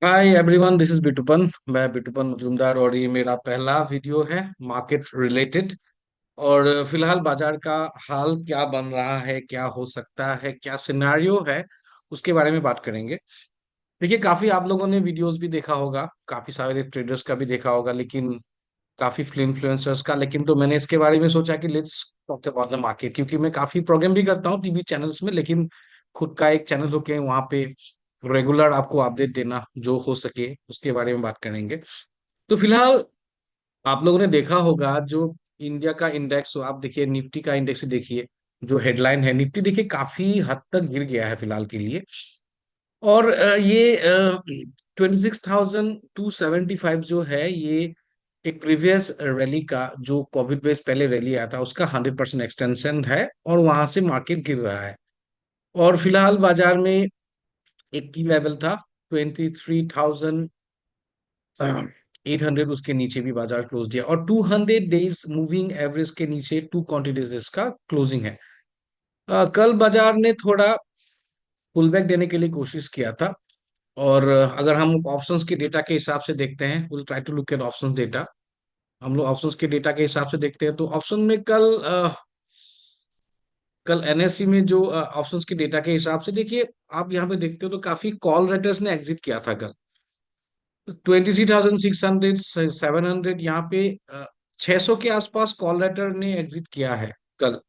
Hi everyone, this is Bitupan. मैं बिटुपन मजूमदार और ये मेरा पहला वीडियो है मार्केट रिलेटेड। और फिलहाल बाजार का हाल क्या बन रहा है, क्या हो सकता है, क्या सिनेरियो है, उसके बारे में बात करेंगे। देखिए, काफी आप लोगों ने वीडियोस भी देखा होगा, काफी सारे ट्रेडर्स का भी देखा होगा, लेकिन काफी इन्फ्लुएंसर्स का। लेकिन तो मैंने इसके बारे में सोचा कि let's talk about the market, क्योंकि मैं काफी प्रोग्राम भी करता हूँ टीवी चैनल्स में, लेकिन खुद का एक चैनल होके वहां पे रेगुलर आपको अपडेट देना जो हो सके उसके बारे में बात करेंगे। तो फिलहाल आप लोगों ने देखा होगा जो इंडिया का इंडेक्स, हो आप देखिए निफ्टी का इंडेक्स ही देखिए। जो हेडलाइन है, निफ्टी देखिए काफी हद तक गिर गया है फिलहाल के लिए। और ये 26,275 जो है, ये एक प्रीवियस रैली का, जो कोविड बेस पहले रैली आया था उसका 100% एक्सटेंशन है, और वहां से मार्केट गिर रहा है। और फिलहाल बाजार में एक की लेवल था 23,800, उसके नीचे भी बाजार क्लोज दिया, और 200 डेज मूविंग एवरेज के नीचे 2 क्वांटिटीज इसका क्लोजिंग है। कल बाजार ने थोड़ा पुल बैक देने के लिए कोशिश किया था। और अगर हम ऑप्शंस के डेटा के हिसाब से देखते हैं, will try to look at options data. हम लोग ऑप्शंस के डेटा के हिसाब से देखते हैं, तो ऑप्शन में कल एनएससी में जो ऑप्शंस के डेटा के हिसाब से देखिए, आप यहाँ पे देखते हो तो काफी कॉल राइटर्स ने एग्जिट किया था कल। 23,600, 700 यहाँ पे 600 के आसपास कॉल राइटर ने एग्जिट किया है कल।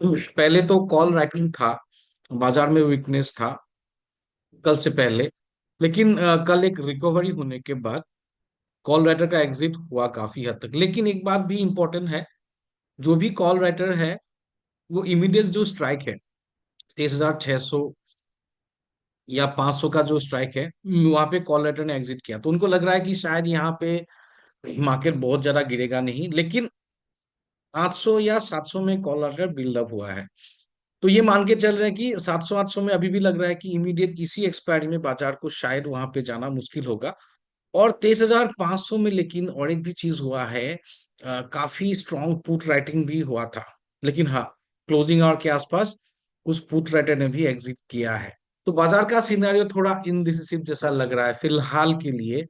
पहले तो कॉल राइटिंग था, बाजार में वीकनेस था कल से पहले, लेकिन कल एक रिकवरी होने के बाद कॉल राइटर का एग्जिट हुआ काफी हद तक। लेकिन एक बात भी इंपॉर्टेंट है, जो भी कॉल राइटर है वो इमीडिएट जो स्ट्राइक है 23,600 या 500 का जो स्ट्राइक है, वहां पे कॉल राइटर ने एग्जिट किया, तो उनको लग रहा है कि शायद यहाँ पे मार्केट बहुत ज्यादा गिरेगा नहीं, लेकिन 800 या 700 में कॉल राइटर बिल्डअप हुआ है। तो ये मान के चल रहे हैं कि 700 800 में अभी भी लग रहा है कि इमीडिएट इसी एक्सपायरी में बाजार को शायद वहां पे जाना मुश्किल होगा। और 23,500 में लेकिन और एक भी चीज हुआ है, काफी स्ट्रॉन्ग पुट राइटिंग भी हुआ था। लेकिन हाँ, क्लोजिंग आवर के आसपास उस पुट राइटर ने भी एग्जिट किया है। तो बाजार का सिनेरियो थोड़ा इनडिसिसिव जैसा लग रहा है फिलहाल के लिए।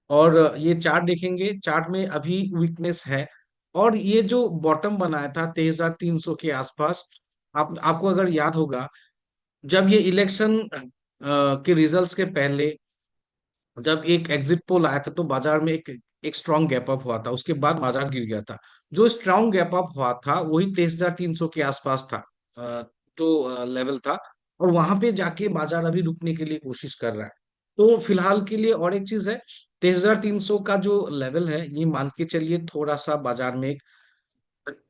और ये चार्ट देखेंगे, चार्ट में अभी वीकनेस है। और ये जो बॉटम बनाया था 23,300 के आसपास, आपको अगर याद होगा, जब ये इलेक्शन के रिजल्ट्स के पहले जब एक एग्जिट पोल आया था, तो बाजार में एक एक स्ट्रॉन्ग गैप अप हुआ था, उसके बाद बाजार गिर गया था। जो स्ट्रॉन्ग गैप अप हुआ था वही 23,300 के आसपास था, जो लेवल था। और वहां पे जाके बाजार अभी रुकने के लिए कोशिश कर रहा है। तो फिलहाल के लिए और एक चीज है, 23,300 का जो लेवल है, ये मान के चलिए थोड़ा सा बाजार में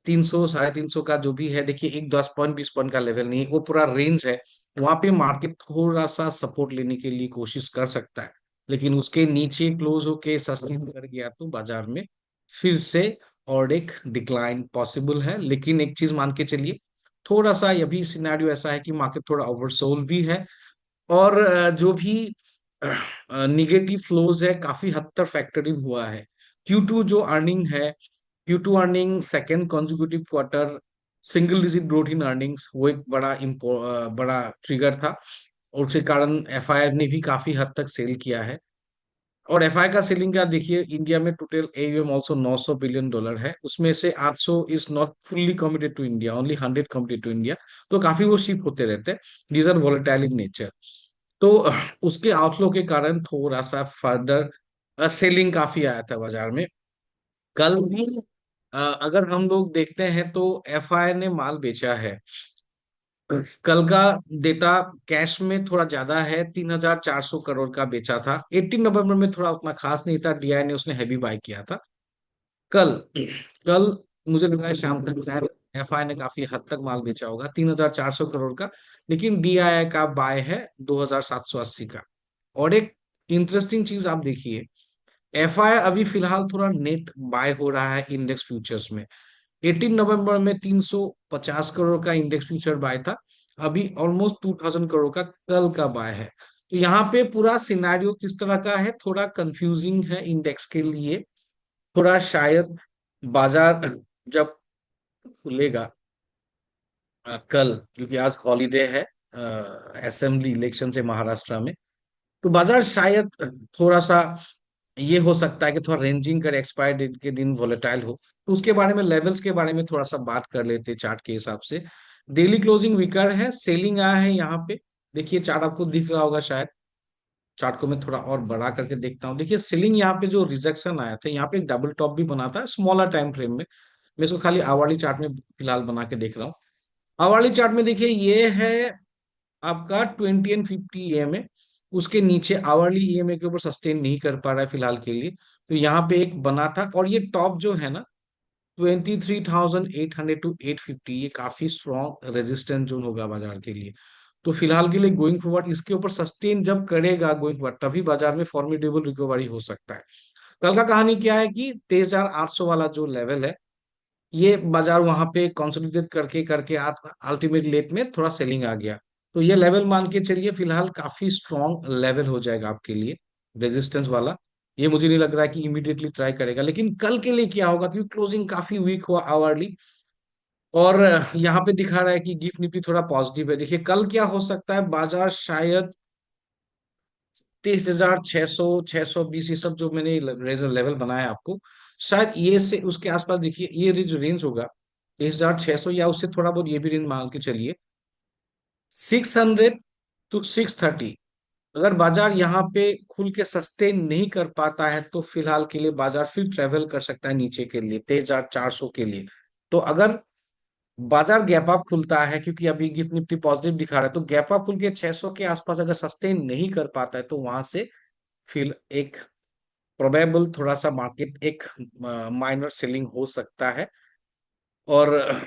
300 350 का जो भी है, देखिए एक 10 पॉइंट 20 पॉइंट का लेवल नहीं, वो पूरा रेंज है। वहां पे मार्केट थोड़ा सा सपोर्ट लेने के लिए कोशिश कर सकता है, लेकिन उसके नीचे क्लोज होके सस्टेन कर गया तो बाजार में फिर से और एक डिक्लाइन पॉसिबल है। लेकिन एक चीज मान के चलिए, थोड़ा सा ये भी सिनेरियो ऐसा है कि मार्केट थोड़ा ओवरसोल्ड भी है। और जो भी निगेटिव फ्लोज है काफी हद तक फैक्टरिंग हुआ है। Q2 जो अर्निंग है, Q2 earning second consecutive quarter single digit growth in earnings, वो एक बड़ा ट्रिगर था। और उसके कारण एफआई ने भी काफी हद तक सेल किया है। और एफआई का सेलिंग का देखिए, इंडिया में टोटल एयूएम ऑल्सो $900 बिलियन है, उसमें से 800 is not fully committed to India, only 100 committed to India. तो काफी वो शिफ्ट होते रहते हैं, these are volatile in nature. तो उसके आउटफ्लो के कारण थोड़ा सा फर्दर सेलिंग काफी आया था बाजार में कल भी। अगर हम लोग देखते हैं तो एफआई ने माल बेचा है। कल का डेटा कैश में थोड़ा ज्यादा है, 3,400 करोड़ का बेचा था। 18 नवंबर में थोड़ा उतना खास नहीं था, डीआई ने उसने हैवी बाय किया था कल। कल मुझे लग रहा है शाम तक शायद एफआई ने काफी हद तक माल बेचा होगा 3,400 करोड़ का। लेकिन डीआई का बाय है 2,780 का। और एक इंटरेस्टिंग चीज आप देखिए, एफआई अभी फिलहाल थोड़ा नेट बाय हो रहा है इंडेक्स फ्यूचर्स में। 18 नवंबर में 350 करोड़ का इंडेक्स फ्यूचर बाय था, अभी ऑलमोस्ट 2,000 करोड़ का कल का बाय है। तो यहाँ पे पूरा सिनेरियो किस तरह का है, थोड़ा कंफ्यूजिंग है इंडेक्स के लिए। थोड़ा शायद बाजार जब खुलेगा कल, क्योंकि आज हॉलीडे है असेंबली इलेक्शन से महाराष्ट्र में, तो बाजार शायद थोड़ा सा ये हो सकता है कि थोड़ा रेंजिंग कर, एक्सपायर डेट के दिन वोलेटाइल हो। तो उसके बारे में, लेवल्स के बारे में थोड़ा सा बात कर लेते हैं चार्ट के हिसाब से। डेली क्लोजिंग वीकर है, सेलिंग आया है यहाँ पे। देखिए चार्ट आपको दिख रहा होगा शायद। चार्ट को मैं थोड़ा और बड़ा करके देखता हूँ। देखिए सेलिंग यहाँ पे जो रिजेक्शन आया था, यहाँ पे एक डबल टॉप भी बना था स्मॉलर टाइम फ्रेम में। मैं इसको खाली आवर्ली चार्ट में फिलहाल बना के देख रहा हूँ। आवर्ली चार्ट में देखिए ये है आपका 20 एंड 50 EMA। उसके नीचे आवर्ली ईएमए के ऊपर सस्टेन नहीं कर पा रहा है फिलहाल के लिए। तो यहाँ पे एक बना था, और ये टॉप जो है ना 23,800 टू 850, ये काफी स्ट्रॉन्ग रेजिस्टेंस जोन होगा बाजार के लिए। तो फिलहाल के लिए गोइंग फॉरवर्ड इसके ऊपर सस्टेन जब करेगा गोइंग फॉरवर्ड, तभी बाजार में फॉर्मिडेबल रिकवरी हो सकता है। कल का कहानी क्या है कि 23,800 वाला जो लेवल है, ये बाजार वहां पे कंसोलिडेट करके करके अल्टीमेट लेट में थोड़ा सेलिंग आ गया। तो ये लेवल मान के चलिए फिलहाल काफी स्ट्रॉन्ग लेवल हो जाएगा आपके लिए, रेजिस्टेंस वाला। ये मुझे नहीं लग रहा है कि इमीडिएटली ट्राई करेगा, लेकिन कल के लिए क्या होगा, क्योंकि क्लोजिंग काफी वीक हुआ आवरली। और यहाँ पे दिखा रहा है कि गिफ्ट निफ्टी थोड़ा पॉजिटिव है। देखिए कल क्या हो सकता है, बाजार शायद 23,600, 620, ये सब जो मैंने रेजर लेवल बनाया आपको, शायद ये से उसके आसपास देखिए ये जो रेंज होगा 23,600, या उससे थोड़ा बहुत ये भी रेंज मान के चलिए 600 टू 630। अगर बाजार यहाँ पे खुल के सस्टेन नहीं कर पाता है, तो फिलहाल के लिए बाजार फिर ट्रेवल कर सकता है नीचे के लिए 23,400 के लिए। तो अगर बाजार गैप अप खुलता है, क्योंकि अभी गिफ्ट निफ्टी पॉजिटिव दिखा रहा है, तो गैप अप खुल के 600 के आसपास अगर सस्टेन नहीं कर पाता है, तो वहां से फिर एक प्रोबेबल थोड़ा सा मार्केट एक माइनर सेलिंग हो सकता है। और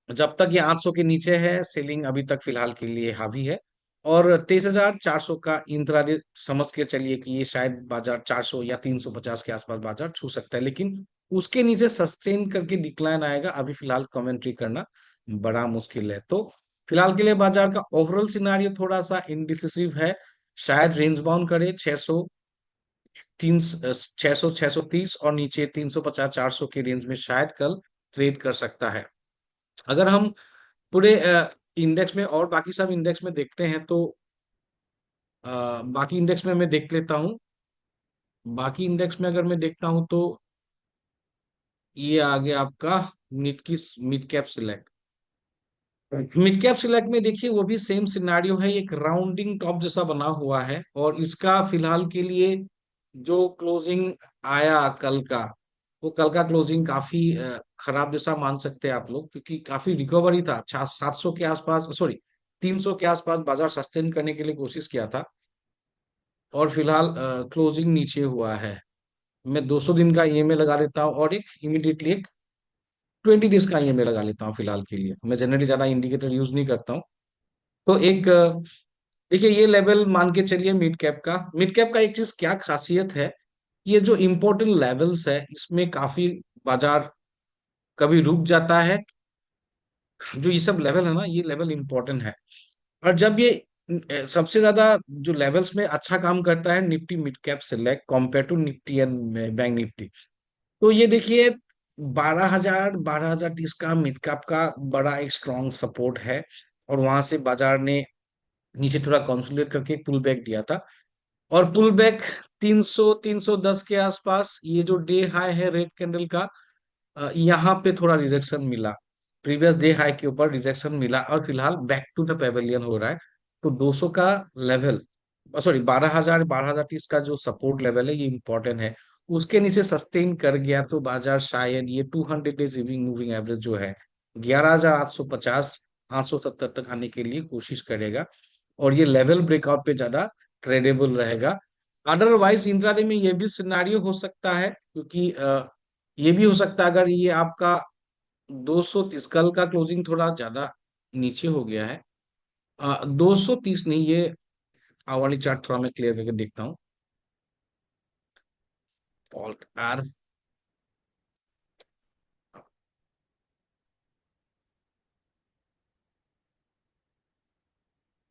जब तक ये 800 के नीचे है, सेलिंग अभी तक फिलहाल के लिए हावी है। और 23,400 का इंट्राडे समझ के चलिए कि ये शायद बाजार 400 या 350 के आसपास बाजार छू सकता है, लेकिन उसके नीचे सस्टेन करके डिक्लाइन आएगा, अभी फिलहाल कमेंट्री करना बड़ा मुश्किल है। तो फिलहाल के लिए बाजार का ओवरऑल सिनारियो थोड़ा सा इनडिसिसिव है। शायद रेंज बाउंड करे 600, 600, 630, और नीचे 350, 400 के रेंज में शायद कल ट्रेड कर सकता है। अगर हम पूरे इंडेक्स में और बाकी सब इंडेक्स में देखते हैं, तो बाकी इंडेक्स में मैं देख लेता हूँ। बाकी इंडेक्स में अगर मैं देखता हूँ, तो ये आ गया आपका मिड की mid cap select. Mid cap select में देखिए वो भी सेम सिनारियो है, एक राउंडिंग टॉप जैसा बना हुआ है, और इसका फिलहाल के लिए जो क्लोजिंग आया कल का, वो कल का क्लोजिंग काफी खराब जैसा मान सकते हैं आप लोग, क्योंकि काफी रिकवरी था। 700 के आसपास, सॉरी 300 के आसपास बाजार सस्टेन करने के लिए कोशिश किया था, और फिलहाल क्लोजिंग नीचे हुआ है। मैं 200 दिन का ईएमए लगा लेता हूँ, और एक इमीडिएटली एक 20 डेज का ईएमए लगा लेता हूँ फिलहाल के लिए। मैं जनरली ज्यादा इंडिकेटर यूज नहीं करता हूँ। तो एक देखिए ये लेवल मान के चलिए मिड कैप का एक चीज क्या खासियत है, ये जो इंपॉर्टेंट लेवल्स है इसमें काफी बाजार कभी रुक जाता है। जो ये सब लेवल है ना, ये लेवल इंपॉर्टेंट है। और जब ये सबसे ज्यादा जो लेवल्स में अच्छा काम करता है Nifty mid cap select compare to Nifty and bank Nifty. तो ये देखिए 12,030 का मिड कैप का बड़ा एक स्ट्रॉन्ग सपोर्ट है, और वहां से बाजार ने नीचे थोड़ा कंसोलिडेट करके एक पुल बैक दिया था। और पुल बैक 300, 310 के आसपास, ये जो डे हाई है रेड कैंडल का, यहाँ पे थोड़ा रिजेक्शन मिला। प्रीवियस डे हाई के ऊपर रिजेक्शन मिला, और फिलहाल बैक टू द पेवेलियन हो रहा है। तो 200 का लेवल, सॉरी 12,000, 12,030 का जो सपोर्ट लेवल है, ये इंपॉर्टेंट है। उसके नीचे सस्टेन कर गया, तो बाजार शायद ये 200 डेज मूविंग एवरेज जो है 11,850, 870 तक आने के लिए कोशिश करेगा, और ये लेवल ब्रेकआउट पे ज्यादा ट्रेडेबल रहेगा। अदरवाइज इंट्राडे में ये भी सिनारियो हो सकता है, क्योंकि ये भी हो सकता है अगर ये आपका 230, कल का क्लोजिंग थोड़ा ज्यादा नीचे हो गया है। 230 नहीं, ये वाली चार्ट थोड़ा मैं क्लियर करके देखता हूँ। फॉल्ट आर,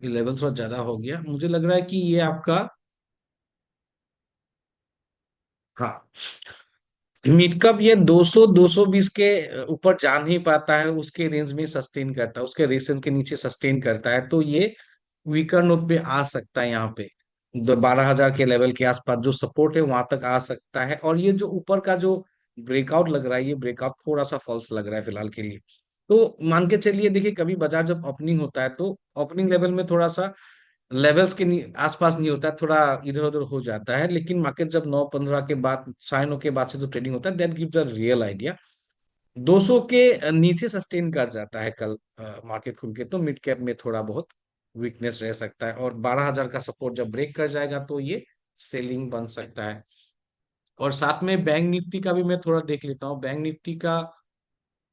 ये लेवल थोड़ा ज्यादा हो गया, मुझे लग रहा है कि ये आपका, हाँ, मिड कप ये 200, 220 के ऊपर जा नहीं पाता है, उसके रेंज में सस्टेन करता है, उसके रेशन के नीचे सस्टेन करता है, तो ये वीकर नोट पे आ सकता है यहाँ पे। 12,000 के लेवल के आसपास जो सपोर्ट है वहां तक आ सकता है। और ये जो ऊपर का जो ब्रेकआउट लग रहा है, ये ब्रेकआउट थोड़ा सा फॉल्स लग रहा है फिलहाल के लिए। तो मान के चलिए, देखिए कभी बाजार जब ओपनिंग होता है तो ओपनिंग लेवल में थोड़ा सा लेवल्स के आसपास नहीं होता है, थोड़ा इधर उधर हो जाता है। लेकिन मार्केट जब 9:15 के बाद, 9:30 के बाद से जो ट्रेडिंग होता है, that gives a real idea. 200 के नीचे सस्टेन कर जाता है कल मार्केट खुल के, तो मिड कैप में थोड़ा बहुत वीकनेस रह सकता है। और 12,000 का सपोर्ट जब ब्रेक कर जाएगा तो ये सेलिंग बन सकता है। और साथ में बैंक निफ्टी का भी मैं थोड़ा देख लेता हूँ। बैंक निफ्टी का,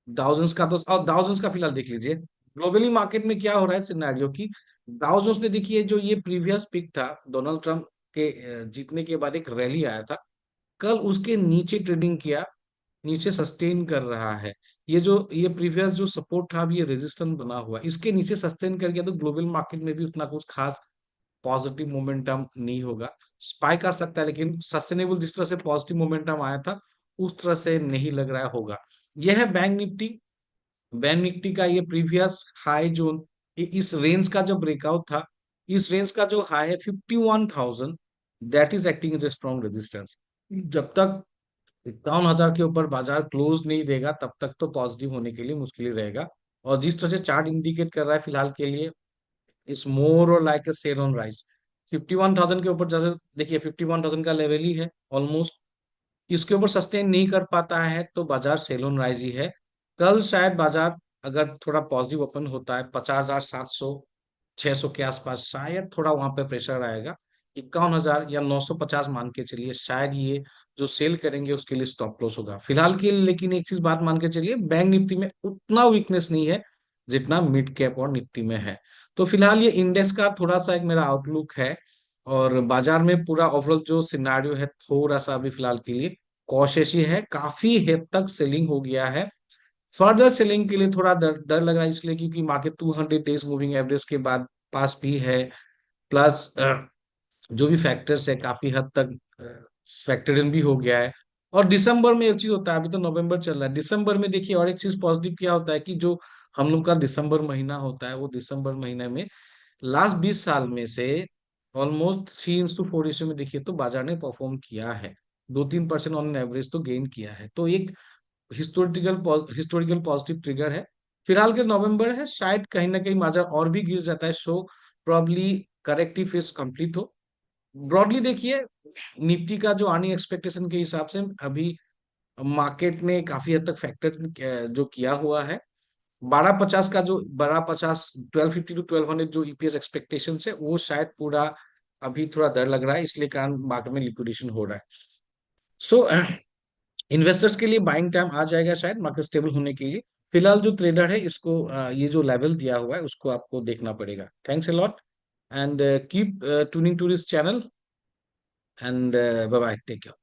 डाउजेंस का तो, और डाउजेंस का फिलहाल देख लीजिए। ग्लोबली मार्केट में क्या हो रहा है सिनेरियो की, डाउजेंस ने देखिए जो ये प्रीवियस पिक था डोनाल्ड ट्रंप के जीतने के बाद एक रैली आया था, कल उसके नीचे ट्रेडिंग किया, नीचे सस्टेन कर रहा है। ये प्रीवियस जो सपोर्ट था, अभी ये रेजिस्टेंस बना हुआ है, इसके नीचे सस्टेन कर गया तो ग्लोबल मार्केट में भी उतना कुछ खास पॉजिटिव मोमेंटम नहीं होगा। स्पाइक आ सकता है, लेकिन सस्टेनेबल जिस तरह से पॉजिटिव मोमेंटम आया था उस तरह से नहीं लग रहा होगा। यह है बैंक निफ्टी। बैंक निफ्टी का ये प्रीवियस हाई जोन, इस रेंज का जो ब्रेकआउट था, इस रेंज का जो हाई है 51,000, that is acting as a strong resistance. जब तक 51,000 के ऊपर बाजार क्लोज नहीं देगा तब तक तो पॉजिटिव होने के लिए मुश्किल ही रहेगा। और जिस तरह से चार्ट इंडिकेट कर रहा है फिलहाल के लिए, इस मोर और like a sell on rise. 51,000 के ऊपर जैसे देखिए, 51,000 का लेवल ही है ऑलमोस्ट, इसके ऊपर सस्टेन नहीं कर पाता है तो बाजार सेल ऑन राइज ही है। कल शायद बाजार अगर थोड़ा पॉजिटिव ओपन होता है 50,700 600 के आसपास, शायद थोड़ा वहां पे प्रेशर आएगा। 51,000 या 950 मान के चलिए, शायद ये जो सेल करेंगे उसके लिए स्टॉप लॉस होगा फिलहाल के लिए। लेकिन एक चीज बात मान के चलिए, बैंक निफ्टी में उतना वीकनेस नहीं है जितना मिड कैप और निफ्टी में है। तो फिलहाल ये इंडेक्स का थोड़ा सा एक मेरा आउटलुक है। और बाजार में पूरा ओवरऑल जो सिनारियो है थोड़ा सा अभी फिलहाल के लिए कॉशियस ही है, काफी हद तक सेलिंग हो गया है। फर्दर सेलिंग के लिए थोड़ा डर डर लग रहा है, इसलिए क्योंकि मार्केट 200 डेज मूविंग एवरेज के बाद पास भी है। प्लस जो भी फैक्टर्स है काफी हद तक फैक्टर इन भी हो गया है। और दिसंबर में एक चीज होता है, अभी तो नवंबर चल रहा है, दिसंबर में देखिए और एक चीज पॉजिटिव क्या होता है कि जो हम लोग का दिसंबर महीना होता है, वो दिसंबर महीने में लास्ट 20 साल में से ऑलमोस्ट 3:4 रेशियो में देखिए तो बाजार ने परफॉर्म किया है। 2-3% ऑन एवरेज तो गेन किया है, तो एक हिस्टोरिकल पॉजिटिव ट्रिगर है। फिलहाल के नवंबर है, शायद कहीं ना कहीं बाजार और भी गिर जाता है, so probably corrective phase complete हो। ब्रॉडली देखिए, निफ्टी का जो अर्निंग एक्सपेक्टेशन के हिसाब से अभी मार्केट ने काफी हद तक फैक्टर जो किया हुआ है। 1250 का जो 1250, 1250 to 1200 जो ईपीएस एक्सपेक्टेशन है वो शायद पूरा अभी थोड़ा डर लग रहा है, इसलिए कारण मार्केट में लिक्विडेशन हो रहा है। सो इन्वेस्टर्स के लिए बाइंग टाइम आ जाएगा शायद मार्केट स्टेबल होने के लिए। फिलहाल जो ट्रेडर है इसको ये जो लेवल दिया हुआ है उसको आपको देखना पड़ेगा। Thanks a lot and keep tuning to this channel and bye bye, take care.